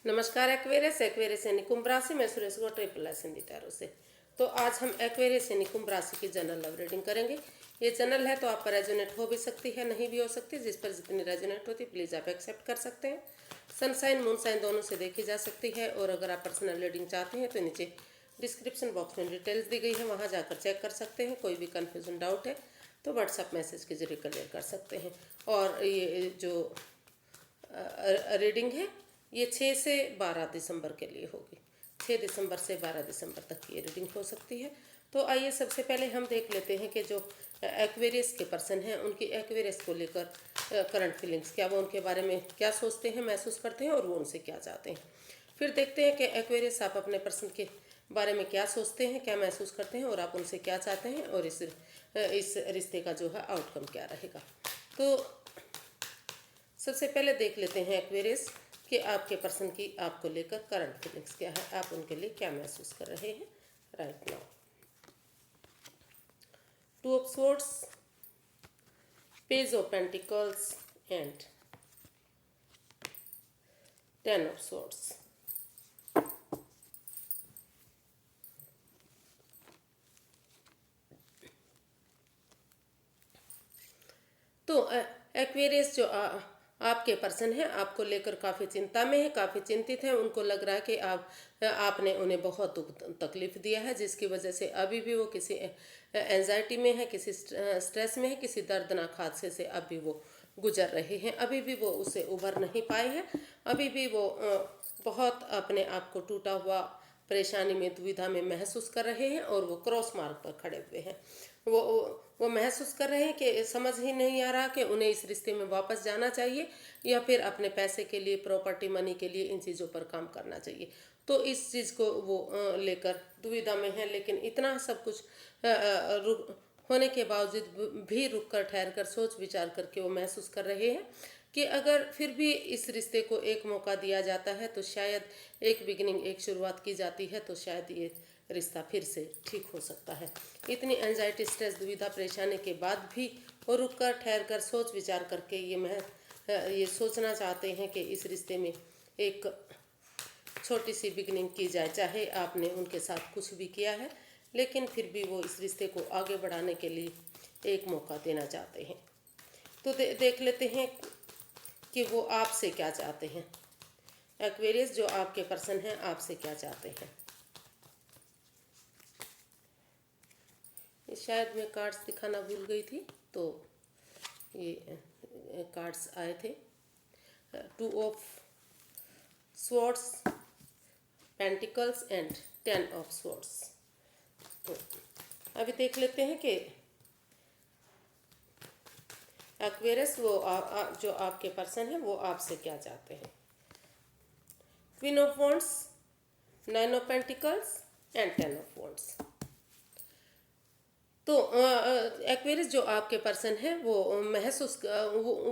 नमस्कार Aquarius Aquarius यानी कुंभ राशि में सुरेश को ट्रिपल एस हिंदी टैरो से। तो आज हम एक्वेरियस यानी कुंभ राशि की जनरल लव रीडिंग करेंगे। ये जनरल है तो आप पर रेजोनेट हो भी सकती है, नहीं भी हो सकती। जिस पर जितनी रेजोनेट होती प्लीज़ आप एक्सेप्ट कर सकते हैं। सनसाइन मून साइन दोनों से देखी जा सकती है। और अगर आप पर्सनल रीडिंग चाहते हैं तो नीचे डिस्क्रिप्शन बॉक्स में डिटेल्स दी गई है, वहाँ जाकर चेक कर सकते हैं। कोई भी कन्फ्यूजन डाउट है तो व्हाट्सएप मैसेज के जरिए क्लियर कर सकते हैं। और ये जो रीडिंग है ये 6 से 12 दिसंबर के लिए होगी। 6 दिसंबर से 12 दिसंबर तक की ये रीडिंग हो सकती है। तो आइए सबसे पहले हम देख लेते हैं कि जो एक्वेरियस के पर्सन हैं उनकी एक्वेरियस को लेकर करंट फीलिंग्स क्या, वो उनके बारे में क्या सोचते हैं, महसूस करते हैं और वो उनसे क्या चाहते हैं। फिर देखते हैं कि एक्वेरियस आप अपने पर्सन के बारे में क्या सोचते हैं, क्या महसूस करते हैं और आप उनसे क्या चाहते हैं और इस रिश्ते का जो है आउटकम क्या रहेगा। तो सबसे पहले देख लेते हैं एक्वेरियस कि आपके पर्सन की आपको लेकर करंट फीलिंग्स क्या है, आप उनके लिए क्या महसूस कर रहे हैं right now. 2 of swords, page of pentacles and 10 of swords. तो एक्वेरियस जो आपके पर्सन हैं आपको लेकर काफ़ी चिंता में है, काफ़ी चिंतित हैं। उनको लग रहा है कि आपने उन्हें बहुत दुख तकलीफ दिया है, जिसकी वजह से अभी भी वो किसी एंजाइटी में है, किसी स्ट्रेस में है, किसी दर्दनाक हादसे से अभी वो गुजर रहे हैं। अभी भी वो उससे उभर नहीं पाए हैं। अभी भी वो बहुत अपने आप को टूटा हुआ, परेशानी में, दुविधा में महसूस कर रहे हैं और वो क्रॉस मार्ग पर खड़े हुए हैं। वो वो महसूस कर रहे हैं कि समझ ही नहीं आ रहा कि उन्हें इस रिश्ते में वापस जाना चाहिए या फिर अपने पैसे के लिए, प्रॉपर्टी मनी के लिए इन चीज़ों पर काम करना चाहिए। तो इस चीज़ को वो लेकर दुविधा में है। लेकिन इतना सब कुछ होने के बावजूद भी रुक कर, ठहर कर, सोच विचार करके वो महसूस कर रहे हैं कि अगर फिर भी इस रिश्ते को एक मौका दिया जाता है तो शायद एक बिगिनिंग, एक शुरुआत की जाती है तो शायद ये रिश्ता फिर से ठीक हो सकता है। इतनी एंजाइटी, स्ट्रेस, दुविधा, परेशानी के बाद भी वो रुक कर, ठहर कर, सोच विचार करके ये सोचना चाहते हैं कि इस रिश्ते में एक छोटी सी बिगिनिंग की जाए। चाहे आपने उनके साथ कुछ भी किया है लेकिन फिर भी वो इस रिश्ते को आगे बढ़ाने के लिए एक मौका देना चाहते हैं। तो देख लेते हैं कि वो आपसे क्या चाहते हैं। एक्वेरियस जो आपके पर्सन हैं आपसे क्या चाहते हैं। शायद मैं कार्ड्स दिखाना भूल गई थी तो ये कार्ड्स आए थे। 2 of swords, pentacles and 10 of swords. तो अभी देख लेते हैं कि एक्वेरियस वो जो आपके पर्सन है वो आपसे क्या चाहते हैं। Queen of wands, 9 of pentacles and 10 of wands. तो एक्वेरियस जो आपके पर्सन है वो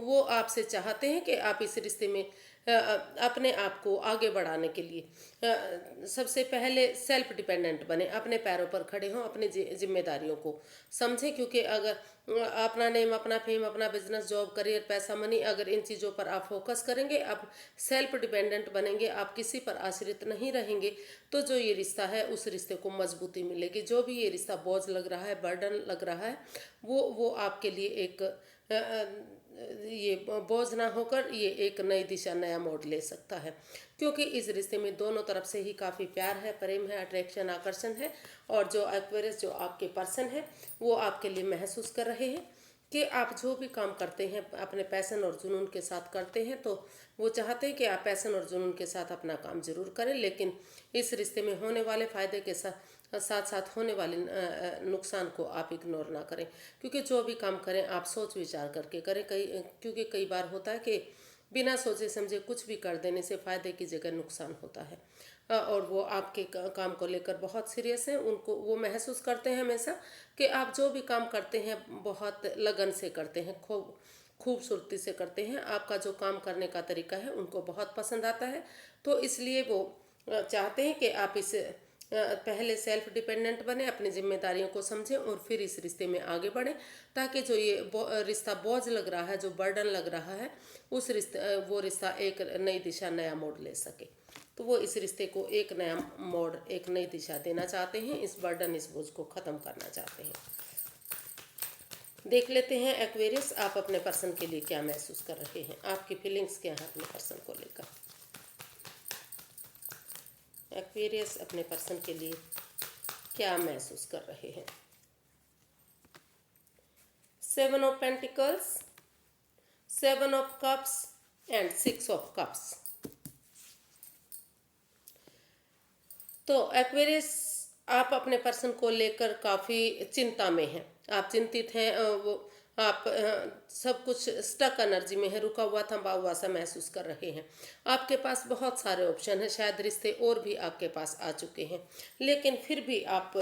वो आपसे चाहते हैं कि आप इस रिश्ते में अपने आप को आगे बढ़ाने के लिए सबसे पहले सेल्फ डिपेंडेंट बने, अपने पैरों पर खड़े हों, अपनी जिम्मेदारियों को समझें। क्योंकि अगर अपना नेम, अपना फेम, अपना बिजनेस, जॉब, करियर, पैसा, मनी, अगर इन चीज़ों पर आप फोकस करेंगे, आप सेल्फ डिपेंडेंट बनेंगे, आप किसी पर आश्रित नहीं रहेंगे, तो जो ये रिश्ता है उस रिश्ते को मजबूती मिलेगी। जो भी ये रिश्ता बोझ लग रहा है, बर्डन लग रहा है, वो आपके लिए एक ये बोझ ना होकर ये एक नई दिशा, नया मोड़ ले सकता है। क्योंकि इस रिश्ते में दोनों तरफ से ही काफ़ी प्यार है, प्रेम है, अट्रैक्शन, आकर्षण है। और जो एक्वेरियस जो आपके पर्सन है वो आपके लिए महसूस कर रहे हैं कि आप जो भी काम करते हैं अपने पैशन और जुनून के साथ करते हैं। तो वो चाहते हैं कि आप पैशन और जुनून के साथ अपना काम जरूर करें, लेकिन इस रिश्ते में होने वाले फ़ायदे के साथ साथ होने वाले नुकसान को आप इग्नोर ना करें। क्योंकि जो भी काम करें आप सोच विचार करके करें। क्योंकि कई बार होता है कि बिना सोचे समझे कुछ भी कर देने से फ़ायदे की जगह नुकसान होता है। और वो आपके काम को लेकर बहुत सीरियस हैं। उनको वो महसूस करते हैं हमेशा कि आप जो भी काम करते हैं बहुत लगन से करते हैं, खूबसूरती से करते हैं। आपका जो काम करने का तरीका है उनको बहुत पसंद आता है। तो इसलिए वो चाहते हैं कि आप इस पहले सेल्फ डिपेंडेंट बने, अपनी जिम्मेदारियों को समझें और फिर इस रिश्ते में आगे बढ़ें, ताकि जो ये रिश्ता बोझ लग रहा है, जो बर्डन लग रहा है, उस वो रिश्ता एक नई दिशा, नया मोड़ ले सके। तो वो इस रिश्ते को एक नया मोड़, एक नई दिशा देना चाहते हैं, इस बर्डन, इस बोझ को ख़त्म करना चाहते हैं। देख लेते हैं एक्वेरियस, आप अपने पर्सन के लिए क्या महसूस कर रहे हैं, आपकी फीलिंग्स क्या है अपने पर्सन को लेकर। एक्वेरियस अपने पर्सन के लिए क्या महसूस कर रहे हैं। 7 of pentacles, 7 of cups and 6 of cups. तो एक्वेरियस, आप अपने पर्सन को लेकर काफ़ी चिंता में हैं, आप चिंतित हैं। वो आप सब कुछ स्टक एनर्जी में है, रुका हुआ, थमा हुआ सा महसूस कर रहे हैं। आपके पास बहुत सारे ऑप्शन हैं, शायद रिश्ते और भी आपके पास आ चुके हैं, लेकिन फिर भी आप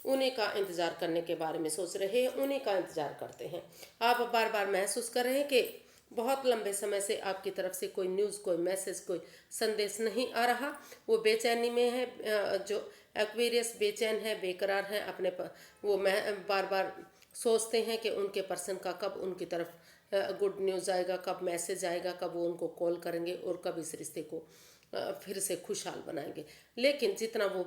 उन्हीं का इंतज़ार करने के बारे में सोच रहे हैं, उन्हीं का इंतज़ार करते हैं। आप बार बार महसूस कर रहे हैं कि बहुत लंबे समय से आपकी तरफ से कोई न्यूज़, कोई मैसेज, कोई संदेश नहीं आ रहा। वो बेचैनी में है, जो एक्वेरियस बेचैन है, बेकरार है अपने वो बार बार सोचते हैं कि उनके पर्सन का कब उनकी तरफ गुड न्यूज़ आएगा, कब मैसेज आएगा, कब वो उनको कॉल करेंगे और कब इस रिश्ते को फिर से खुशहाल बनाएंगे। लेकिन जितना वो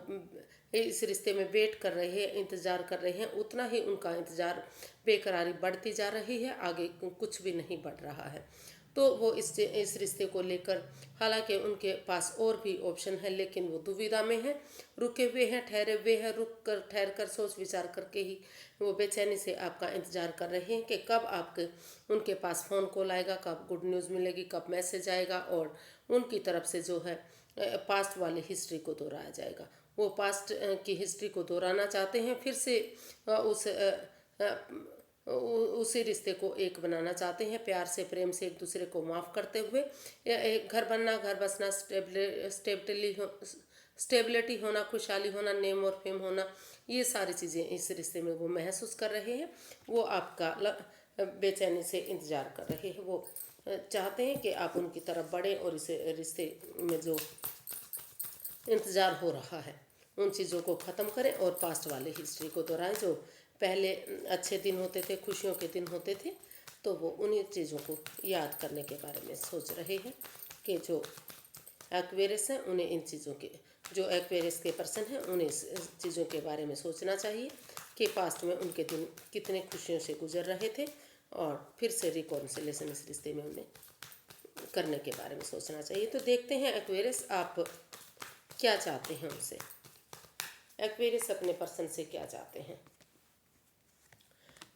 इस रिश्ते में वेट कर रहे हैं, इंतज़ार कर रहे हैं, उतना ही उनका इंतज़ार, बेकरारी बढ़ती जा रही है, आगे कुछ भी नहीं बढ़ रहा है। तो वो इस रिश्ते को लेकर, हालांकि उनके पास और भी ऑप्शन है, लेकिन वो दुविधा में है, रुके हुए हैं, ठहरे हुए हैं, ठहर कर सोच विचार करके ही वो बेचैनी से आपका इंतज़ार कर रहे हैं कि कब आपके उनके पास फ़ोन कॉल आएगा, कब गुड न्यूज़ मिलेगी, कब मैसेज आएगा और उनकी तरफ से जो है पास्ट वाली हिस्ट्री को दोहराया जाएगा। वो पास्ट की हिस्ट्री को दोहराना चाहते हैं, फिर से उसी रिश्ते को एक बनाना चाहते हैं, प्यार से, प्रेम से एक दूसरे को माफ़ करते हुए। एक घर बनना, घर बसना, स्टेबिलिटी होना, खुशहाली होना, नेम और फेम होना, ये सारी चीज़ें इस रिश्ते में वो महसूस कर रहे हैं। वो आपका बेचैनी से इंतज़ार कर रहे हैं। वो चाहते हैं कि आप उनकी तरफ बढ़ें और इस रिश्ते में जो इंतज़ार हो रहा है उन चीज़ों को ख़त्म करें और पास्ट वाले हिस्ट्री को दोहराएं। जो पहले अच्छे दिन होते थे, खुशियों के दिन होते थे, तो वो उन्हीं चीज़ों को याद करने के बारे में सोच रहे हैं कि जो एक्वेरियस हैं उन्हें इन चीज़ों के, जो एक्वेरियस के पर्सन हैं उन्हें इस चीज़ों के बारे में सोचना चाहिए कि पास्ट में उनके दिन कितने खुशियों से गुजर रहे थे और फिर से रिकॉन्सिलेशन इस रिश्ते में उन्हें करने के बारे में सोचना चाहिए। तो देखते हैं एक्वेरियस आप क्या चाहते हैं उनसे, एक्वेरियस अपने पर्सन से क्या चाहते हैं।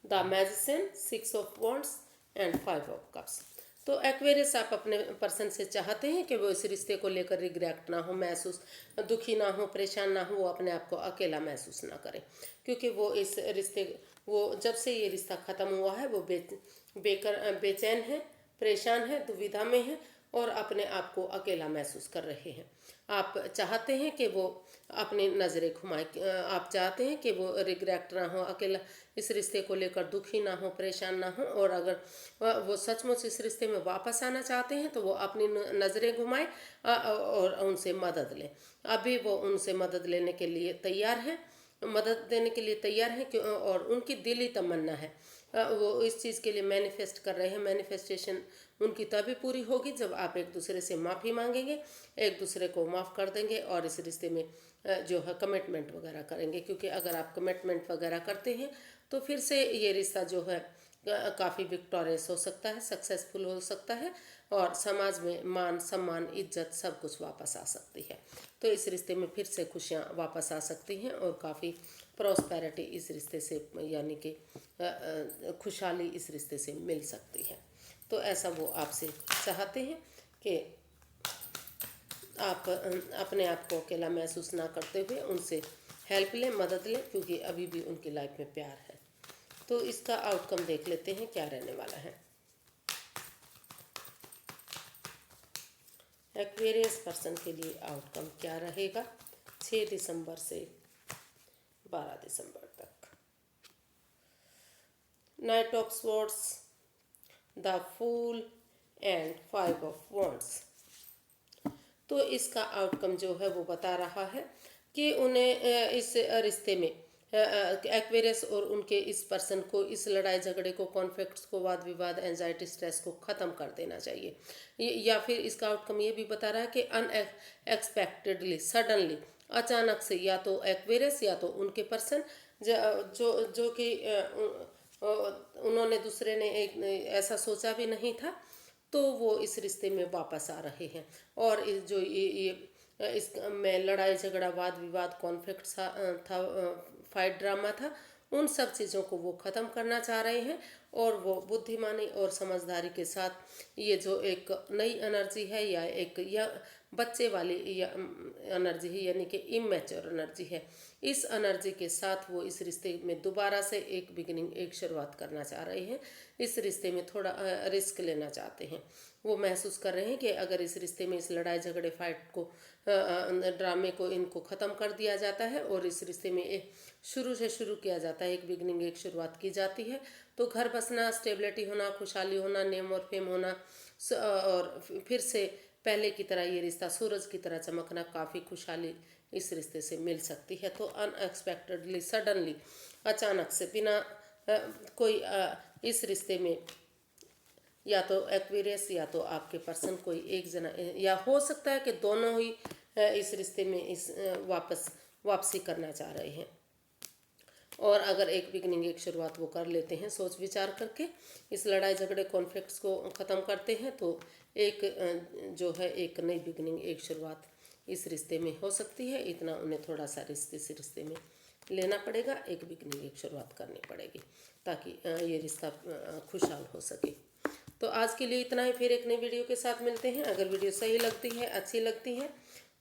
The magician, 6 of wands and 5 of cups. तो एक्वेरियस, आप अपने पर्सन से चाहते हैं कि वो इस रिश्ते को लेकर रिग्रेट ना हो, महसूस दुखी ना हो, परेशान ना हो, वो अपने आप को अकेला महसूस ना करें, क्योंकि वो इस रिश्ते, वो जब से ये रिश्ता ख़त्म हुआ है वो बेचैन है, परेशान है, दुविधा में है और अपने आप को अकेला महसूस कर रहे हैं। आप चाहते हैं कि वो अपनी नज़रें घुमाए, आप चाहते हैं कि वो रिग्रेट ना हो, अकेला इस रिश्ते को लेकर दुखी ना हो, परेशान ना हो, और अगर वो सचमुच इस रिश्ते में वापस आना चाहते हैं तो वो अपनी नज़रें घुमाए और उनसे मदद लें। अभी वो उनसे मदद लेने के लिए तैयार हैं, मदद देने के लिए तैयार हैं, और उनकी दिली तमन्ना है, वो इस चीज़ के लिए मैनिफेस्ट कर रहे हैं। मैनिफेस्टेशन उनकी तभी पूरी होगी जब आप एक दूसरे से माफ़ी मांगेंगे, एक दूसरे को माफ़ कर देंगे और इस रिश्ते में जो है कमिटमेंट वगैरह करेंगे, क्योंकि अगर आप कमिटमेंट वगैरह करते हैं तो फिर से ये रिश्ता जो है काफ़ी विक्टोरियस हो सकता है, सक्सेसफुल हो सकता है और समाज में मान, सम्मान, इज्जत सब कुछ वापस आ सकती है। तो इस रिश्ते में फिर से खुशियाँ वापस आ सकती हैं और काफ़ी प्रॉस्पेरिटी इस रिश्ते से, यानी कि खुशहाली इस रिश्ते से मिल सकती है। तो ऐसा वो आपसे चाहते हैं कि आप अपने आप को अकेला महसूस ना करते हुए उनसे हेल्प लें, मदद लें, क्योंकि अभी भी उनकी लाइफ में प्यार है। तो इसका आउटकम देख लेते हैं क्या रहने वाला है। एक्वेरियस पर्सन के लिए आउटकम क्या रहेगा 6 दिसंबर से 12 दिसंबर तक। Knight of swords, the fool and 5 of wands. तो इसका आउटकम जो है वो बता रहा है कि उन्हें इस रिश्ते में एक्वेरियस और उनके इस पर्सन को इस लड़ाई झगड़े को, कॉन्फ्लिक्ट्स को, वाद विवाद, एंजाइटी, स्ट्रेस को ख़त्म कर देना चाहिए। या फिर इसका आउटकम ये भी बता रहा है कि अनएक्सपेक्टेडली, सडनली, अचानक से, या तो एक्वेरियस या तो उनके पर्सन जो जो कि उन्होंने, दूसरे ने एक ऐसा सोचा भी नहीं था, तो वो इस रिश्ते में वापस आ रहे हैं। और जो इस में लड़ाई झगड़ा, वाद विवाद, कॉन्फ्लिक्ट था, फाइट ड्रामा था, उन सब चीज़ों को वो ख़त्म करना चाह रहे हैं। और वो बुद्धिमानी और समझदारी के साथ ये जो एक नई एनर्जी है, या एक या बच्चे वाली या एनर्जी है, यानी कि इमेच्योर एनर्जी है, इस एनर्जी के साथ वो इस रिश्ते में दोबारा से एक बिगिनिंग, एक शुरुआत करना चाह रहे हैं। इस रिश्ते में थोड़ा रिस्क लेना चाहते हैं। वो महसूस कर रहे हैं कि अगर इस रिश्ते में इस लड़ाई झगड़े, फाइट को, ड्रामे को, इनको ख़त्म कर दिया जाता है और इस रिश्ते में एक शुरू से शुरू किया जाता है, एक बिगनिंग, एक शुरुआत की जाती है, तो घर बसना, स्टेबिलिटी होना, खुशहाली होना, नेम और फेम होना, और फिर से पहले की तरह ये रिश्ता सूरज की तरह चमकना, काफ़ी खुशहाली इस रिश्ते से मिल सकती है। तो अनएक्सपेक्टेडली, सडनली, अचानक से, बिना कोई इस रिश्ते में या तो एक्वेरियस या तो आपके पर्सन कोई एक जना, या हो सकता है कि दोनों ही इस रिश्ते में वापसी करना चाह रहे हैं। और अगर एक बिगनिंग, एक शुरुआत वो कर लेते हैं सोच विचार करके, इस लड़ाई झगड़े, कॉन्फ्लिक्ट्स को ख़त्म करते हैं, तो एक जो है एक नई बिगनिंग, एक शुरुआत इस रिश्ते में हो सकती है। इतना उन्हें थोड़ा सा इस रिश्ते में लेना पड़ेगा, एक बिगनिंग, एक शुरुआत करनी पड़ेगी, ताकि ये रिश्ता खुशहाल हो सके। तो आज के लिए इतना ही, फिर एक नई वीडियो के साथ मिलते हैं। अगर वीडियो सही लगती है, अच्छी लगती है,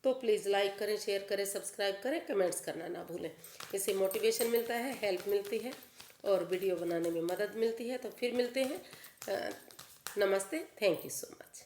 तो प्लीज़ लाइक करें, शेयर करें, सब्सक्राइब करें, कमेंट्स करना ना भूलें। इससे मोटिवेशन मिलता है, हेल्प मिलती है और वीडियो बनाने में मदद मिलती है। तो फिर मिलते हैं। नमस्ते, थैंक यू सो मच।